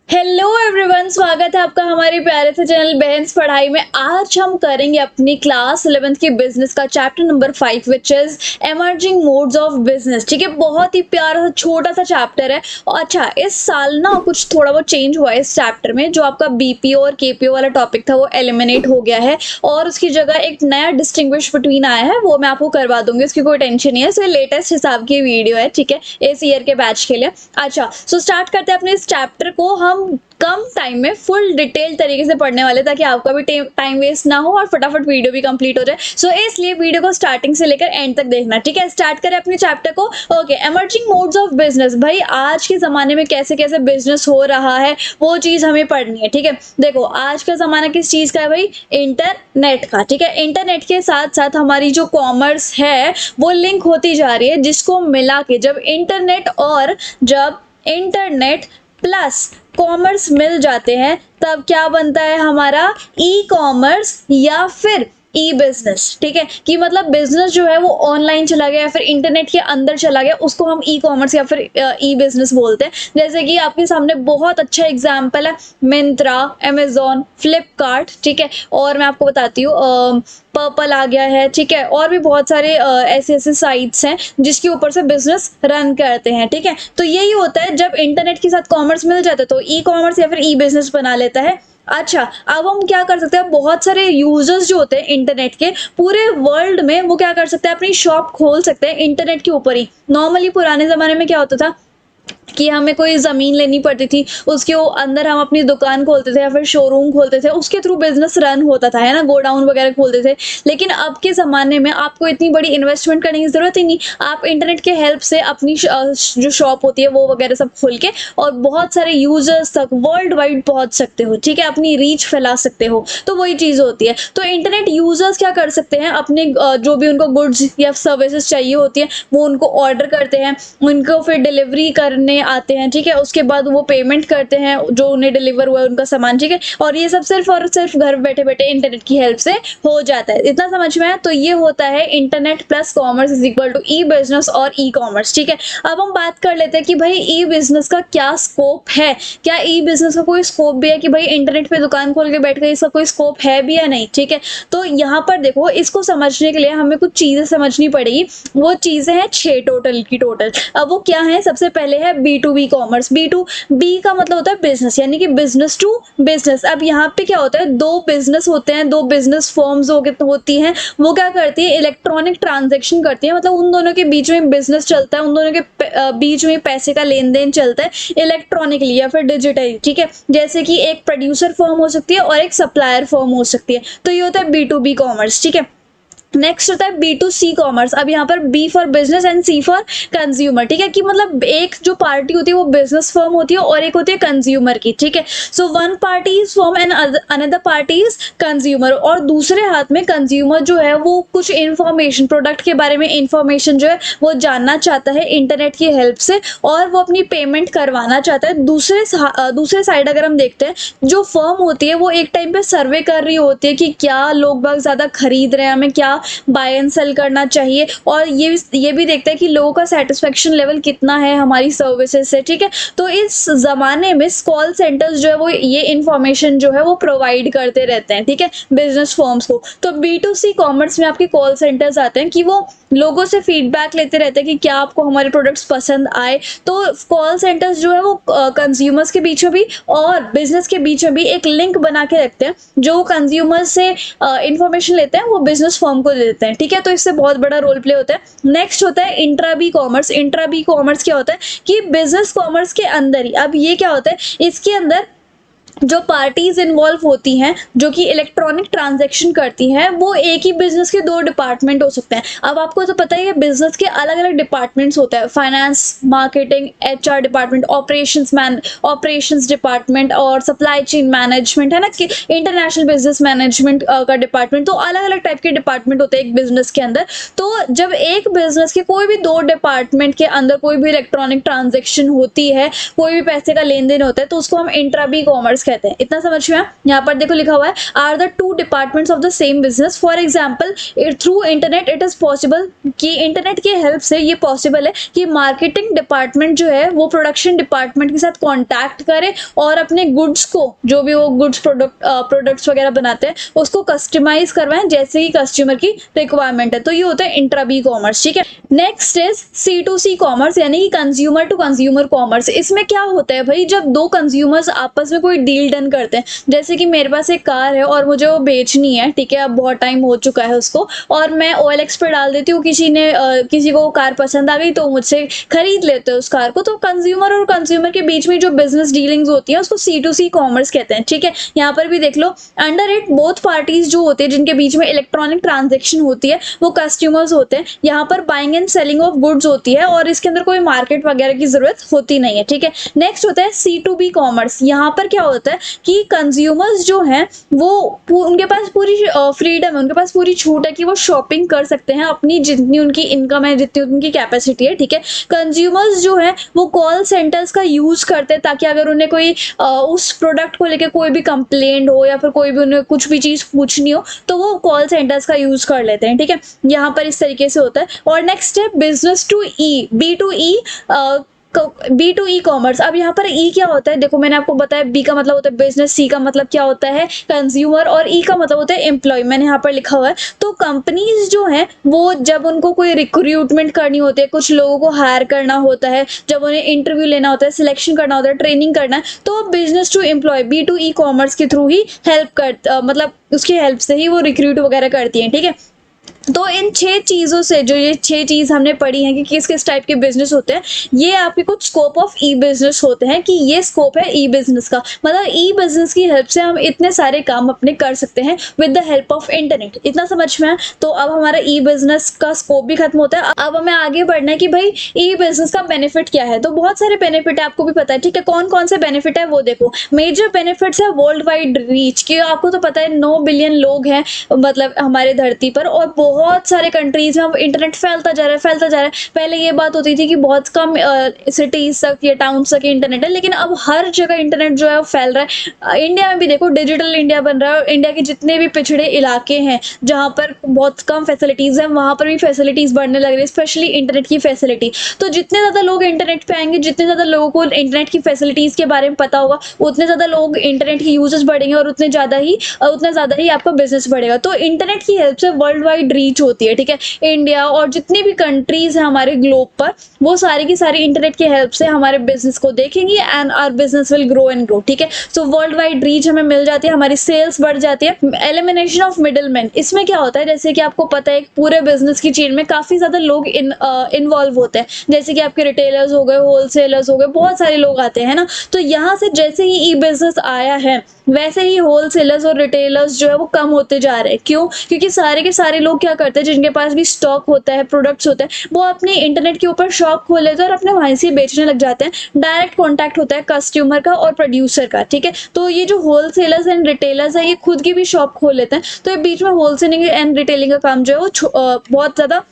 Hello everyone, स्वागत है आपका हमारे प्यारे से चैनल बहन्स पढ़ाई में। आज हम करेंगे अपनी क्लास 11th की बिजनेस का chapter number 5 which is emerging modes of business. ठीक है, बहुत ही प्यारा सा छोटा सा चैप्टर है। और अच्छा, इस साल ना कुछ थोड़ा बहुत चेंज हुआ है इस चैप्टर में। जो आपका बीपीओ और केपीओ वाला टॉपिक था वो एलिमिनेट हो गया है और उसकी जगह एक नया डिस्टिंग्विश बिटवीन आया है, वो मैं आपको करवा दूंगी, उसकी कोई टेंशन नहीं है। सो लेटेस्ट हिसाब की वीडियो है, ठीक है, इस ईयर के बैच के लिए। अच्छा, सो स्टार्ट करते हैं अपने इस चैप्टर को। हम कम टाइम में फुल डिटेल तरीके से पढ़ने वाले ताकि आपका भी टाइम वेस्ट ना हो और फटाफट वीडियो भी कंप्लीट हो जाए। सो इसलिए वीडियो को स्टार्टिंग से लेकर एंड तक देखना, ठीक है। स्टार्ट करें अपने चैप्टर को। Okay, emerging modes of business. भाई आज के जमाने में कैसे कैसे बिजनेस हो रहा है वो चीज हमें पढ़नी है, ठीक है। देखो, आज का जमाना किस चीज का है भाई? इंटरनेट का, ठीक है। इंटरनेट के साथ साथ हमारी जो कॉमर्स है वो लिंक होती जा रही है, जिसको मिला के जब इंटरनेट प्लस कॉमर्स मिल जाते हैं तब क्या बनता है हमारा? ई कॉमर्स या फिर ई बिजनेस। ठीक है, कि मतलब बिजनेस जो है वो ऑनलाइन चला गया या फिर इंटरनेट के अंदर चला गया, उसको हम ई कॉमर्स या फिर ई बिजनेस बोलते हैं। जैसे कि आपके सामने बहुत अच्छा एग्जांपल है मिंत्रा, अमेजोन, फ्लिपकार्ट, ठीक है। और मैं आपको बताती हूँ पर्पल आ गया है, ठीक है। और भी बहुत सारे ऐसे ऐसे साइट्स हैं जिसके ऊपर से बिजनेस रन करते हैं, ठीक है। तो यही होता है, जब इंटरनेट के साथ कॉमर्स मिल जाता है तो ई कॉमर्स या फिर ई बिजनेस बना लेता है। अच्छा, अब हम क्या कर सकते हैं? बहुत सारे यूजर्स जो होते हैं इंटरनेट के पूरे वर्ल्ड में, वो क्या कर सकते हैं? अपनी शॉप खोल सकते हैं इंटरनेट के ऊपर ही। नॉर्मली पुराने जमाने में क्या होता था कि हमें कोई ज़मीन लेनी पड़ती थी, उसके अंदर हम अपनी दुकान खोलते थे या फिर शोरूम खोलते थे, उसके थ्रू बिजनेस रन होता था, है ना, गोडाउन वगैरह खोलते थे। लेकिन अब के ज़माने में आपको इतनी बड़ी इन्वेस्टमेंट करने की ज़रूरत ही नहीं। आप इंटरनेट के हेल्प से अपनी जो शॉप होती है वो वगैरह सब खोल के और बहुत सारे यूजर्स तक वर्ल्ड वाइड पहुंच सकते हो, ठीक है, अपनी रीच फैला सकते हो। तो वही चीज़ होती है। तो इंटरनेट यूजर्स क्या कर सकते हैं? अपने जो भी उनको गुड्स या सर्विसेज चाहिए होती है वो उनको ऑर्डर करते हैं, उनको फिर डिलीवरी करने आते हैं, ठीक है। उसके बाद वो पेमेंट करते हैं जो उन्हें डिलीवर हुआ है उनका सामान, ठीक है। और ये सब सिर्फ और सिर्फ घर बैठे बैठे इंटरनेट की हेल्प से हो जाता है। इतना समझ में आया? तो ये होता है internet plus commerce is equal to e business और ई कॉमर्स, ठीक है। अब हम बात कर लेते हैं कि भाई ई बिजनेस का क्या स्कोप है। क्या ई बिजनेस का कोई स्कोप भी है कि भाई इंटरनेट पे दुकान खोल के बैठ गए, इसका कोई स्कोप है भी या नहीं, ठीक है। तो यहाँ पर देखो, इसको समझने के लिए हमें कुछ चीजें समझनी पड़ेगी। वो चीजें हैं 6 टोटल की टोटल। अब वो क्या है? सबसे पहले है B2B कॉमर्स। B2B का मतलब होता है बिजनेस, यानी कि बिजनेस टू बिजनेस। अब यहाँ पे क्या होता है? दो बिजनेस होते हैं, दो बिजनेस फर्म्स होती हैं। वो क्या करती है? इलेक्ट्रॉनिक ट्रांजेक्शन करती है, मतलब उन दोनों के बीच में बिजनेस चलता है, उन दोनों के बीच में पैसे का लेन देन चलता है इलेक्ट्रॉनिकली या फिर डिजिटली, ठीक है। जैसे कि एक प्रोड्यूसर फर्म हो सकती है और एक सप्लायर फर्म हो सकती है। तो ये होता है B2B कॉमर्स, ठीक है। नेक्स्ट होता है B2C कॉमर्स। अब यहाँ पर B for business and C for consumer, ठीक है। कि मतलब एक जो पार्टी होती है वो बिजनेस फर्म होती है और एक होती है कंज्यूमर की, ठीक है। So one party is firm and another party is consumer. और दूसरे हाथ में कंज्यूमर जो है वो कुछ इन्फॉर्मेशन, प्रोडक्ट के बारे में इंफॉर्मेशन जो है वो जानना चाहता है इंटरनेट की हेल्प से, और वो अपनी पेमेंट करवाना चाहता है। दूसरे साइड अगर हम देखते हैं, जो फर्म होती है वो एक टाइम पे सर्वे कर रही होती है कि क्या लोग बाग ज्यादा खरीद रहे हैं, हमें क्या बाय एंड सेल करना चाहिए, और ये भी देखते हैं कि लोगों का सेटिस्फेक्शन लेवल कितना है हमारी सर्विसेज से, ठीक है। तो इस जमाने में कॉल सेंटर्स जो है वो ये इंफॉर्मेशन जो है वो प्रोवाइड करते रहते हैं, ठीक है, बिजनेस फर्म्स को। तो B2C कॉमर्स में आपके कॉल सेंटर्स आते हैं कि वो लोगों से फीडबैक लेते रहते हैं कि क्या आपको हमारे प्रोडक्ट्स पसंद आए। तो कॉल सेंटर्स जो है वो कंज्यूमर्स के बीच में भी और बिजनेस के बीच में भी एक लिंक बना के रखते हैं। जो कंज्यूमर्स से इंफॉर्मेशन लेते हैं वो बिजनेस फर्म को दे देते हैं, ठीक है। तो इससे बहुत बड़ा रोल प्ले होता है। नेक्स्ट होता है intra B commerce. Intra B commerce क्या होता है? कि बिजनेस कॉमर्स के अंदर ही, अब ये क्या होता है? इसके अंदर जो पार्टीज इन्वॉल्व होती हैं जो कि इलेक्ट्रॉनिक ट्रांजैक्शन करती हैं, वो एक ही बिजनेस के 2 डिपार्टमेंट हो सकते हैं। अब आपको तो पता ही है बिजनेस के अलग अलग डिपार्टमेंट्स होते हैं, finance, marketing, HR department, operations department और सप्लाई चेन मैनेजमेंट, है ना, कि इंटरनेशनल बिजनेस मैनेजमेंट का डिपार्टमेंट। तो अलग अलग टाइप के डिपार्टमेंट होते हैं एक बिजनेस के अंदर। तो जब एक बिजनेस के कोई भी 2 डिपार्टमेंट के अंदर कोई भी इलेक्ट्रॉनिक ट्रांजेक्शन होती है, कोई भी पैसे का लेन देन होता है, तो उसको हम इंट्रा बी कॉमर्स कहते हैं। इतना समझ में आया? यहाँ पर देखो लिखा हुआ है are the two departments of the same business. For example through internet it is possible, कि इंटरनेट की हेल्प से ये पॉसिबल है कि मार्केटिंग डिपार्टमेंट जो है वो प्रोडक्शन डिपार्टमेंट के साथ कॉन्टैक्ट करे और अपने गुड्स को, जो भी वो गुड्स प्रोडक्ट्स वगैरह बनाते हैं, उसको कस्टमाइज करवाएं जैसे ही कस्टमर की रिक्वायरमेंट है। तो ये होता है इंट्रा बी कॉमर्स। ठीक है, नेक्स्ट इज C2C कॉमर्स, यानी कि कंज्यूमर टू कंज्यूमर कॉमर्स। इसमें क्या होता है भाई, जब दो कंज्यूमर्स आपस में कोई डील डन करते हैं, जैसे कि मेरे पास एक कार है और मुझे वो बेचनी है, ठीक है, अब बहुत टाइम हो चुका है उसको, और मैं OLX पे डाल देती हूँ, किसी को कार पसंद आ गई तो मुझसे खरीद लेते हैं उस कार को। तो कंज्यूमर और कंज्यूमर के बीच में जो बिजनेस डीलिंग्स होती है उसको C2C कॉमर्स कहते हैं। ठीक है, यहाँ पर भी देख लो, अंडर इट बोथ पार्टीज जो होते हैं जिनके बीच में इलेक्ट्रॉनिक ट्रांजेक्शन होती है वो कस्टमर्स होते हैं। यहाँ पर buying and selling of goods होती है और इसके अंदर कोई मार्केट वगैरह की जरूरत होती नहीं है। ठीक है, नेक्स्ट होता है C2B कॉमर्स। यहाँ पर क्या होता है कि कंज्यूमर्स जो हैं वो उनके पास पूरी फ्रीडम है, उनके पास पूरी छूट है कि वो शॉपिंग कर सकते हैं अपनी, जितनी उनकी इनकम है, जितनी उनकी कैपेसिटी है। ठीक है, कंज्यूमर्स जो है वो कॉल सेंटर्स का यूज करते हैं ताकि अगर उन्हें कोई उस प्रोडक्ट को लेकर कोई भी कंप्लेंट हो या फिर कोई भी उन्हें कुछ भी चीज पूछनी हो तो वो कॉल सेंटर्स का यूज कर लेते हैं। ठीक है, यहाँ पर इस तरीके से होता है। और नेक्स्ट है business to E, B2E commerce. अब यहाँ पर ई क्या होता है, देखो मैंने आपको बताया, बी का मतलब होता है बिजनेस, सी का मतलब क्या होता है कंज्यूमर, और ई का मतलब होता है एम्प्लॉय। मैंने यहाँ पर लिखा हुआ है। तो कंपनीज जो हैं वो जब उनको कोई रिक्रूटमेंट करनी होती है, कुछ लोगों को हायर करना होता है, जब उन्हें इंटरव्यू लेना होता है, सिलेक्शन करना होता है, ट्रेनिंग करना है, तो business to employ B2E commerce के थ्रू ही मतलब उसकी हेल्प से ही वो रिक्रूट वगैरह करती है। ठीक है, तो इन 6 चीज़ों से, जो ये 6 चीज़ हमने पढ़ी हैं कि किस किस टाइप के बिजनेस होते हैं, ये आपके कुछ स्कोप ऑफ ई बिजनेस होते हैं, कि ये स्कोप है ई बिजनेस का। मतलब ई बिजनेस की हेल्प से हम इतने सारे काम अपने कर सकते हैं with the help of internet. इतना समझ में आया? तो अब हमारा ई बिजनेस का स्कोप भी खत्म होता है। अब हमें आगे बढ़ना है कि भाई ई बिजनेस का बेनिफिट क्या है। तो बहुत सारे बेनिफिट है, आपको भी पता है। ठीक है, कौन कौन से बेनिफिट है वो देखो। मेजर बेनिफिट्स है वर्ल्ड वाइड रीच, कि आपको तो पता है 9 बिलियन लोग हैं मतलब हमारे धरती पर, और बहुत सारे कंट्रीज में अब इंटरनेट फैलता जा रहा है। पहले ये बात होती थी कि बहुत कम सिटीज तक या टाउन तक इंटरनेट है, लेकिन अब हर जगह इंटरनेट जो है वो फैल रहा है। इंडिया में भी देखो डिजिटल इंडिया बन रहा है, और इंडिया के जितने भी पिछड़े इलाके हैं जहाँ पर बहुत कम फैसिलिटीज है, वहाँ पर भी फैसिलिटीज बढ़ने लग रही है, स्पेशली इंटरनेट की फैसिलिटी। तो जितने ज़्यादा लोग इंटरनेट पे आएंगे, जितने ज़्यादा लोगों को इंटरनेट की फैसिलिटीज के बारे में पता होगा, उतने ज़्यादा लोग इंटरनेट के यूजर्स बढ़ेंगे और उतने ज़्यादा ही आपका बिजनेस बढ़ेगा। तो इंटरनेट की हेल्प से वर्ल्ड वाइड रीच होती है। ठीक है, इंडिया और जितनी भी कंट्रीज हैं हमारे ग्लोब पर, वो सारी की सारी इंटरनेट की हेल्प से हमारे बिजनेस को देखेंगी and our business will grow and grow. ठीक है, सो वर्ल्ड वाइड रीच हमें मिल जाती है, हमारी सेल्स बढ़ जाती है। एलिमिनेशन ऑफ मिडलमैन, इसमें क्या होता है, जैसे कि आपको पता है पूरे बिजनेस की चेन में काफी ज्यादा लोग इन्वॉल्व होते हैं, जैसे कि आपके रिटेलर्स हो गए, होलसेलर्स हो गए, बहुत सारे लोग आते हैं ना। तो यहाँ से जैसे ही ई बिजनेस आया है, वैसे ही होलसेलर्स और रिटेलर्स जो है वो कम होते जा रहे हैं। क्यों? क्योंकि सारे के सारे लोग क्या करते हैं, जिनके पास भी स्टॉक होता है, प्रोडक्ट्स होते हैं, वो अपने इंटरनेट के ऊपर शॉप खोल लेते हैं और अपने वहीं से बेचने लग जाते हैं। डायरेक्ट कॉन्टैक्ट होता है कस्टमर का और प्रोड्यूसर का। ठीक है, तो ये जो होलसेलर्स एंड रिटेलर्स है, ये खुद की भी शॉप खोल लेते हैं। तो ये बीच में होलसेलिंग एंड रिटेलिंग का काम जो है वो बहुत ज़्यादा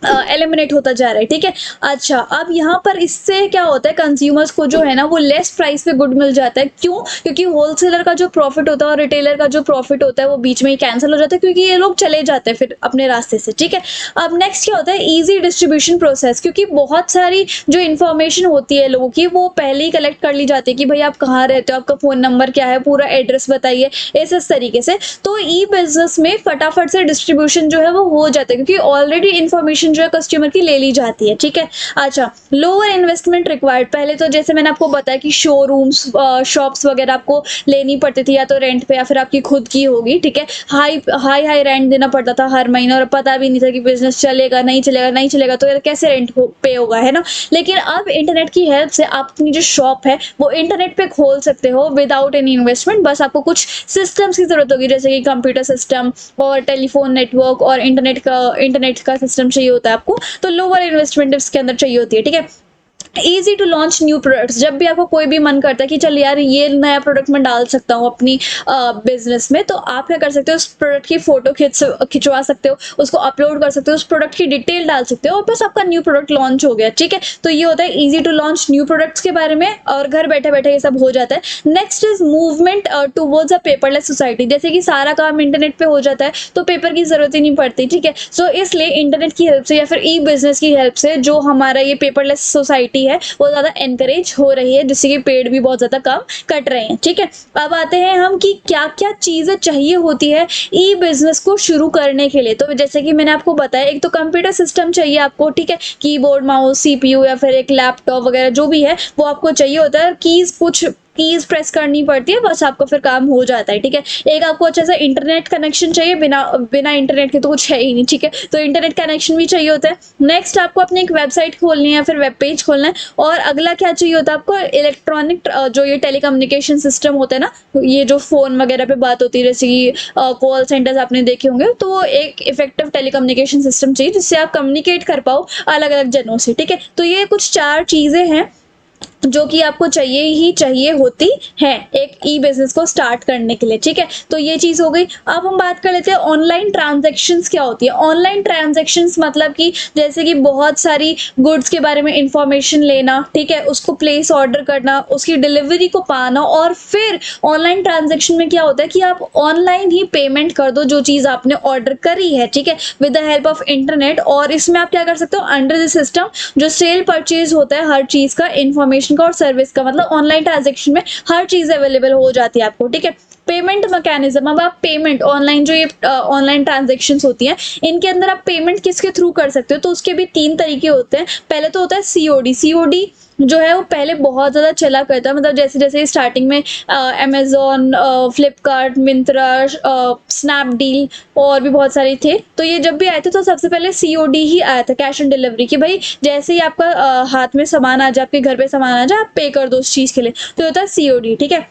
एलिमिनेट होता जा रहा है। ठीक है, अच्छा, अब यहाँ पर इससे क्या होता है, कंज्यूमर्स को जो है ना वो लेस प्राइस पे गुड मिल जाता है। क्यों? क्योंकि होलसेलर का जो प्रॉफिट होता है और रिटेलर का जो प्रॉफिट होता है वो बीच में ही कैंसिल हो जाता है, क्योंकि ये लोग चले जाते हैं फिर अपने रास्ते से। ठीक है, अब नेक्स्ट क्या होता है, ईजी डिस्ट्रीब्यूशन प्रोसेस, क्योंकि बहुत सारी जो इन्फॉर्मेशन होती है लोगों की वो पहले ही कलेक्ट कर ली जाती है कि भाई आप कहाँ रहते हो, आपका फ़ोन नंबर क्या है, पूरा एड्रेस बताइए, इस तरीके से। तो ई बिजनेस में फटाफट से डिस्ट्रीब्यूशन जो है वो हो जाता है, क्योंकि ऑलरेडी इन्फॉर्मेशन जो है कस्टमर की ले ली जाती है। ठीक है, अच्छा, लोअर इन्वेस्टमेंट रिक्वायर्ड। पहले तो जैसे मैंने आपको बताया कि शोरूम्स, शॉप्स वगैरह आपको लेनी पड़ती थी, या तो रेंट पे या फिर आपकी खुद की होगी। ठीक है, हाई रेंट देना पड़ता था हर महीने, और पता भी नहीं था कि बिजनेस चलेगा नहीं चलेगा तो कैसे रेंट पे होगा, है ना। लेकिन अब इंटरनेट की हेल्प से आप अपनी जो शॉप है वो इंटरनेट पे खोल सकते हो विदाउट एनी इन्वेस्टमेंट। बस आपको कुछ सिस्टम्स की जरूरत होगी, जैसे कि कंप्यूटर सिस्टम और टेलीफोन नेटवर्क और इंटरनेट का सिस्टम चाहिए होता है आपको। तो लोअर इन्वेस्टमेंट इसके अंदर चाहिए होती है। ठीक है, easy to launch new products, जब भी आपको कोई भी मन करता है कि चल यार ये नया प्रोडक्ट मैं डाल सकता हूँ अपनी बिजनेस में, तो आप क्या कर सकते हो, उस प्रोडक्ट की फोटो खिंचवा सकते हो, उसको अपलोड कर सकते हो, उस प्रोडक्ट की डिटेल डाल सकते हो और बस आपका न्यू प्रोडक्ट लॉन्च हो गया। ठीक है, तो ये होता है easy to launch new products के बारे में, और घर बैठे बैठे ये सब हो जाता है। Next is movement towards a paperless society, जैसे कि सारा काम इंटरनेट पे हो जाता है तो पेपर की जरूरत ही नहीं पड़ती। ठीक है, सो इसलिए इंटरनेट की हेल्प से या फिर ई बिजनेस की हेल्प से जो हमारा ये पेपरलेस सोसाइटी है वो ज़्यादा एनकरेज हो रही है, जिससे कि पेड़ भी बहुत ज़्यादा कम कट रहे हैं। ठीक है, अब आते हैं हम कि क्या क्या चीज़ें चाहिए होती है ई बिजनेस को शुरू करने के लिए। तो जैसे कि मैंने आपको बताया, एक तो कंप्यूटर सिस्टम चाहिए आपको, ठीक है, कीबोर्ड, माउस, सीपीयू या फिर एक लैपटॉप वगैरह जो भी है वो आपको चाहिए होता है। कीज प्रेस करनी पड़ती है, बस आपका फिर काम हो जाता है। ठीक है, एक आपको अच्छा सा इंटरनेट कनेक्शन चाहिए, बिना इंटरनेट के तो कुछ है ही नहीं। ठीक है, तो इंटरनेट कनेक्शन भी चाहिए होता है। नेक्स्ट आपको अपनी एक वेबसाइट खोलनी है या फिर वेब पेज खोलना है। और अगला क्या चाहिए होता है आपको, इलेक्ट्रॉनिक जो ये टेलीकम्युनिकेशन सिस्टम होता है ना, ये जो फोन वगैरह पे बात होती है, जैसे कि कॉल सेंटर्स आपने देखे होंगे, तो वो एक इफेक्टिव टेलीकम्युनिकेशन सिस्टम चाहिए जिससे आप कम्युनिकेट कर पाओ अलग अलग जनों से। ठीक है, तो ये कुछ 4 चीजें हैं जो कि आपको चाहिए ही चाहिए होती है एक ई बिजनेस को स्टार्ट करने के लिए। ठीक है, तो ये चीज हो गई। अब हम बात कर लेते हैं ऑनलाइन ट्रांजैक्शंस क्या होती है। ऑनलाइन ट्रांजैक्शंस मतलब कि जैसे कि बहुत सारी गुड्स के बारे में इंफॉर्मेशन लेना, ठीक है, उसको प्लेस ऑर्डर करना, उसकी डिलीवरी को पाना, और फिर ऑनलाइन ट्रांजैक्शन में क्या होता है कि आप ऑनलाइन ही पेमेंट कर दो जो चीज आपने ऑर्डर करी है। ठीक है, with the help of internet. और इसमें आप क्या कर सकते हो, अंडर द सिस्टम जो सेल परचेज होता है हर चीज का, इंफॉर्मेशन का और सर्विस का, मतलब ऑनलाइन ट्रांजैक्शन में हर चीज अवेलेबल हो जाती है आपको। ठीक है, पेमेंट मैकेनिज्म, अब आप पेमेंट ऑनलाइन जो ये ऑनलाइन ट्रांजैक्शंस होती हैं इनके अंदर आप पेमेंट किसके थ्रू कर सकते हो, तो उसके भी 3 तरीके होते हैं। पहले तो होता है सीओडी। सीओडी जो है वो पहले बहुत ज़्यादा चला करता है, मतलब जैसे जैसे स्टार्टिंग में अमेजोन, फ्लिपकार्ट, मिंत्रा, स्नैपडील और भी बहुत सारे थे, तो ये जब भी आए थे तो सबसे पहले सीओडी ही आया था, कैश ऑन डिलीवरी, कि भाई जैसे ही आपका हाथ में सामान आ जाए, आपके घर पे सामान आ जाए, आप पे कर दो उस चीज़ के लिए, तो होता है सीओडी। ठीक है,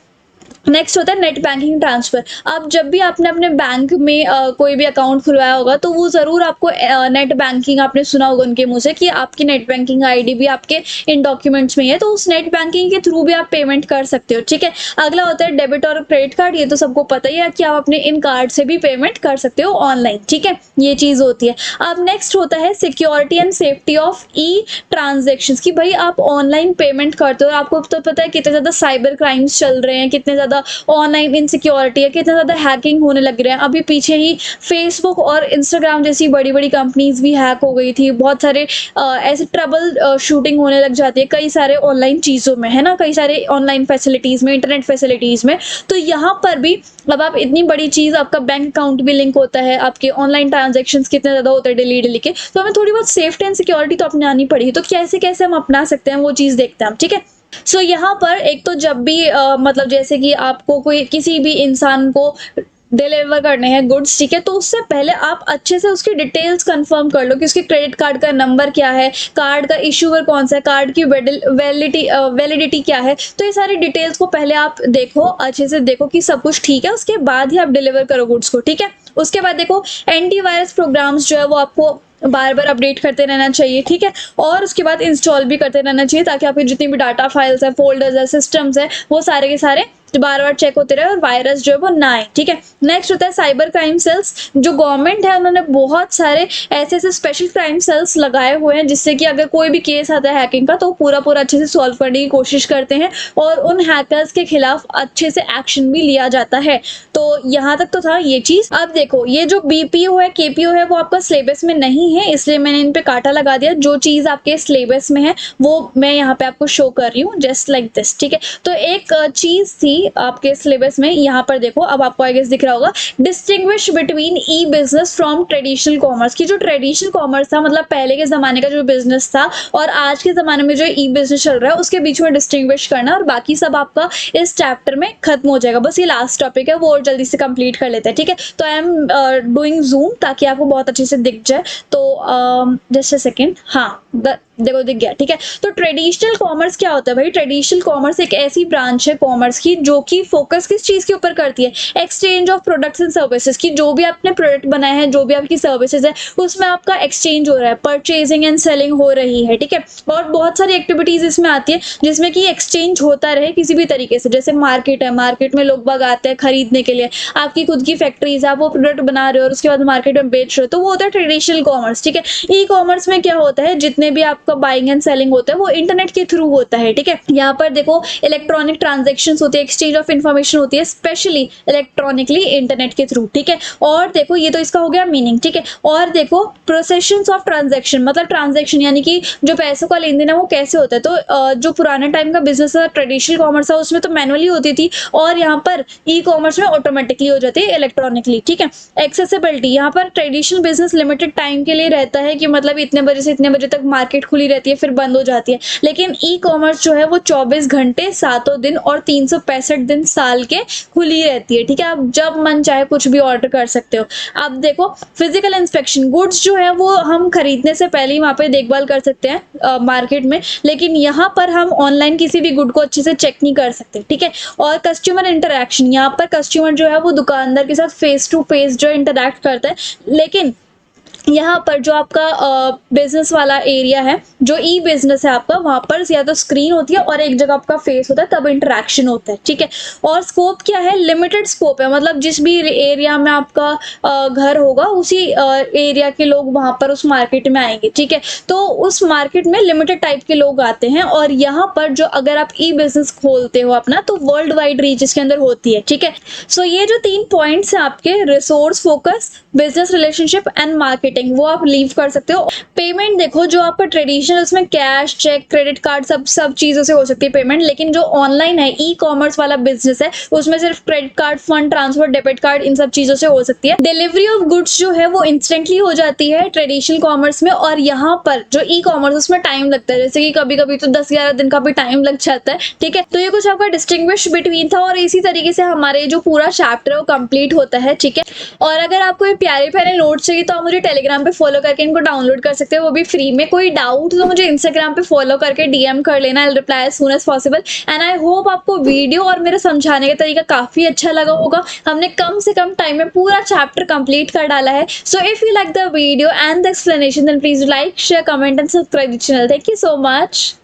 नेक्स्ट होता है नेट बैंकिंग ट्रांसफर। अब जब भी आपने अपने बैंक में कोई भी अकाउंट खुलवाया होगा तो वो ज़रूर आपको नेट बैंकिंग, आपने सुना होगा उनके मुंह से कि आपकी नेट बैंकिंग आईडी भी आपके इन डॉक्यूमेंट्स में है, तो उस नेट बैंकिंग के थ्रू भी आप पेमेंट कर सकते हो। ठीक है, अगला होता है डेबिट और क्रेडिट कार्ड। ये तो सबको पता ही है कि आप अपने इन कार्ड से भी पेमेंट कर सकते हो ऑनलाइन। ठीक है, ये चीज़ होती है। अब नेक्स्ट होता है security and safety of E transaction, कि भाई आप ऑनलाइन पेमेंट करते हो, आपको तो पता है कितने ज़्यादा साइबर क्राइम्स चल रहे हैं, कितने ज़्यादा ऑनलाइन इनसिक्योरिटी है, कितना ज़्यादा हैकिंग होने लग रहे हैं। अभी पीछे ही फेसबुक और इंस्टाग्राम जैसी बड़ी बड़ी कंपनीज भी हैक हो गई थी, बहुत सारे ऐसे ट्रबल शूटिंग होने लग जाती है कई सारे ऑनलाइन चीज़ों में, है ना, कई सारे ऑनलाइन फैसिलिटीज़ में, इंटरनेट फैसिलिटीज़ में। तो यहाँ पर भी अब आप इतनी बड़ी चीज़, आपका बैंक अकाउंट भी लिंक होता है, आपके ऑनलाइन ट्रांजेक्शंस कितने ज़्यादा होते हैं डेली डेली के, तो हमें थोड़ी बहुत सेफ्टी एंड सिक्योरिटी तो अपनानी पड़ेगी। तो कैसे कैसे हम अपना सकते हैं वो चीज़ देखते हैं हम। ठीक है, सो यहाँ पर एक तो जब भी मतलब जैसे कि आपको कोई किसी भी इंसान को डिलीवर करने हैं गुड्स, ठीक है, तो उससे पहले आप अच्छे से उसकी डिटेल्स कंफर्म कर लो कि उसके क्रेडिट कार्ड का नंबर क्या है, कार्ड का इशूवर कौन सा है, कार्ड की वैलिडिटी क्या है। तो ये सारी डिटेल्स को पहले आप देखो, अच्छे से देखो कि सब कुछ ठीक है, उसके बाद ही आप डिलीवर करो गुड्स को। ठीक है, उसके बाद देखो एंटीवायरस प्रोग्राम्स जो है वो आपको बार बार अपडेट करते रहना चाहिए। ठीक है, और उसके बाद इंस्टॉल भी करते रहना चाहिए ताकि आपकी जितनी भी डाटा फाइल्स है, फोल्डर्स है, सिस्टम्स है, वो सारे के सारे बार बार चेक होते रहे और वायरस जो है वो ना आए। ठीक है, नेक्स्ट होता है साइबर क्राइम सेल्स। जो गवर्नमेंट है उन्होंने बहुत सारे ऐसे ऐसे स्पेशल क्राइम सेल्स लगाए हुए हैं जिससे कि अगर कोई भी केस आता है हैकिंग का तो पूरा पूरा अच्छे से सॉल्व करने की कोशिश करते हैं और उन हैकर्स के खिलाफ अच्छे से एक्शन भी लिया जाता है। तो यहाँ तक तो था ये चीज। अब देखो ये जो बीपीओ है, केपीओ है, वो आपका सिलेबस में नहीं है, इसलिए मैंने इन पे कांटा लगा दिया। जो चीज आपके सिलेबस में है वो मैं यहाँ पे आपको शो कर रही हूँ, जस्ट लाइक दिस। ठीक है, तो एक चीज थी आपके सिलेबस में, यहाँ पर देखो, अब आपको आई गेस दिख रहा होगा, distinguish between E business from traditional commerce. की जो ट्रेडिशनल कॉमर्स था, मतलब पहले के जमाने का जो बिजनेस था, और आज के जमाने में जो ई बिजनेस चल रहा है, उसके बीच में डिस्टिंग्विश करना, और बाकी सब आपका इस चैप्टर में खत्म हो जाएगा। बस ये लास्ट टॉपिक है, वो और जल्दी से कंप्लीट कर लेते हैं। ठीक है, तो आई एम डूइंग जूम ताकि आपको बहुत अच्छे से दिख जाए। तो जस्ट अ सेकेंड, हाँ देखो दिख गया, ठीक है। तो ट्रेडिशनल कॉमर्स क्या होता है भाई? ट्रेडिशनल कॉमर्स एक ऐसी ब्रांच है कॉमर्स की जो कि फोकस किस चीज के ऊपर करती है? Exchange of products and services की। जो भी आपने प्रोडक्ट बनाए हैं, जो भी आपकी सर्विसेज है, उसमें आपका एक्सचेंज हो रहा है, परचेजिंग एंड सेलिंग हो रही है, ठीक है। और बहुत सारी एक्टिविटीज इसमें आती है जिसमें कि एक्सचेंज होता रहे किसी भी तरीके से। जैसे मार्केट है, मार्केट में लोग बाग आते हैं खरीदने के लिए, आपकी खुद की फैक्ट्रीज, आप वो प्रोडक्ट बना रहे हो और उसके बाद मार्केट में बेच रहे हो, तो वो होता है ट्रेडिशनल कॉमर्स, ठीक है। ई कॉमर्स में क्या होता है? जितने भी आपका बाइंग एंड सेलिंग होता है वो इंटरनेट के थ्रू होता है, ठीक है। यहाँ पर देखो इलेक्ट्रॉनिक ट्रांजेक्शन होते हैं, एक्सचेंज ऑफ इन्फॉर्मेशन होती है, स्पेशली इलेक्ट्रॉनिकली इंटरनेट के थ्रू, ठीक है। और देखो ये तो इसका हो गया मीनिंग, ठीक है। और देखो प्रोसेशन ऑफ ट्रांजेक्शन, मतलब ट्रांजेक्शन यानी कि जो पैसों का लेन देन है वो कैसे होता है। तो जो पुराने टाइम का बिजनेस था, ट्रेडिशनल कॉमर्स था, उसमें तो मैनुअली होती थी, और यहाँ पर ई कॉमर्स में ऑटोमेटिकली हो जाती है, इलेक्ट्रॉनिकली, ठीक है। एक्सेसिबिलिटी, यहाँ पर ट्रेडिशनल बिजनेस लिमिटेड टाइम के लिए रहता है कि मतलब इतने बजे से इतने बजे तक मार्केट खुली रहती है, फिर बंद हो जाती है। लेकिन ई कॉमर्स जो है वो 24 घंटे 7 दिन और 365 दिन साल के खुली रहती है, ठीक है। आप जब मन चाहे कुछ भी ऑर्डर कर सकते हो। अब देखो फिजिकल इंस्पेक्शन, गुड्स जो है वो हम खरीदने से पहले ही वहाँ पे देखभाल कर सकते हैं मार्केट में, लेकिन यहाँ पर हम ऑनलाइन किसी भी गुड को अच्छे से चेक नहीं कर सकते, ठीक है। और कस्टमर इंटरैक्शन, यहाँ पर कस्टमर जो है वो दुकानदार के साथ फेस टू फेस जो इंटरैक्ट करता है, लेकिन यहाँ पर जो आपका बिजनेस वाला एरिया है, जो ई बिजनेस है आपका, वहाँ पर या तो स्क्रीन होती है और एक जगह आपका फेस होता है, तब इंटरेक्शन होता है, ठीक है। और स्कोप क्या है? लिमिटेड स्कोप है, मतलब जिस भी एरिया में आपका घर होगा उसी एरिया के लोग वहाँ पर उस मार्केट में आएंगे, ठीक है। तो उस मार्केट में लिमिटेड टाइप के लोग आते हैं, और यहाँ पर जो अगर आप ई बिजनेस खोलते हो अपना, तो वर्ल्ड वाइड रीच इसके अंदर होती है, ठीक है। सो ये जो 3 पॉइंट्स हैं आपके, resource focus, business relationship and marketing, वो आप लीव कर सकते हो। पेमेंट देखो, जो आपका ट्रेडिशनल उसमें कैश, चेक, क्रेडिट कार्ड, सब चीजों से हो सकती है पेमेंट, लेकिन जो ऑनलाइन है, ई कॉमर्स वाला बिजनेस है, उसमें सिर्फ credit card, fund transfer, debit card, इन सब चीजों से हो सकती है। डिलीवरी ऑफ गुड्स जो है वो इंस्टेंटली हो जाती है ट्रेडिशनल कॉमर्स में, और यहाँ पर जो ई कॉमर्स उसमें टाइम लगता है, जैसे कि कभी कभी तो 10-11 दिन का भी टाइम लग जाता है, ठीक है। तो ये कुछ आपका डिस्टिंग्विश बिटवीन था, और इसी तरीके से हमारे जो पूरा चैप्टर है वो कंप्लीट होता है, ठीक है। और अगर आपको ये प्यारे प्यारे नोट्स चाहिए तो आप मुझे टेलीग्राम पे फॉलो करके इनको डाउनलोड कर सकते हो, वो भी फ्री में। कोई डाउट तो मुझे इंस्टाग्राम पे फॉलो करके डीएम कर लेना, I reply as soon as possible. And I hope आपको वीडियो और मेरा समझाने का तरीका काफी अच्छा लगा होगा। हमने कम से कम टाइम में पूरा चैप्टर कंप्लीट कर डाला है। So if you like the video and the explanation, then please like, share, comment and subscribe the channel. Thank you so much.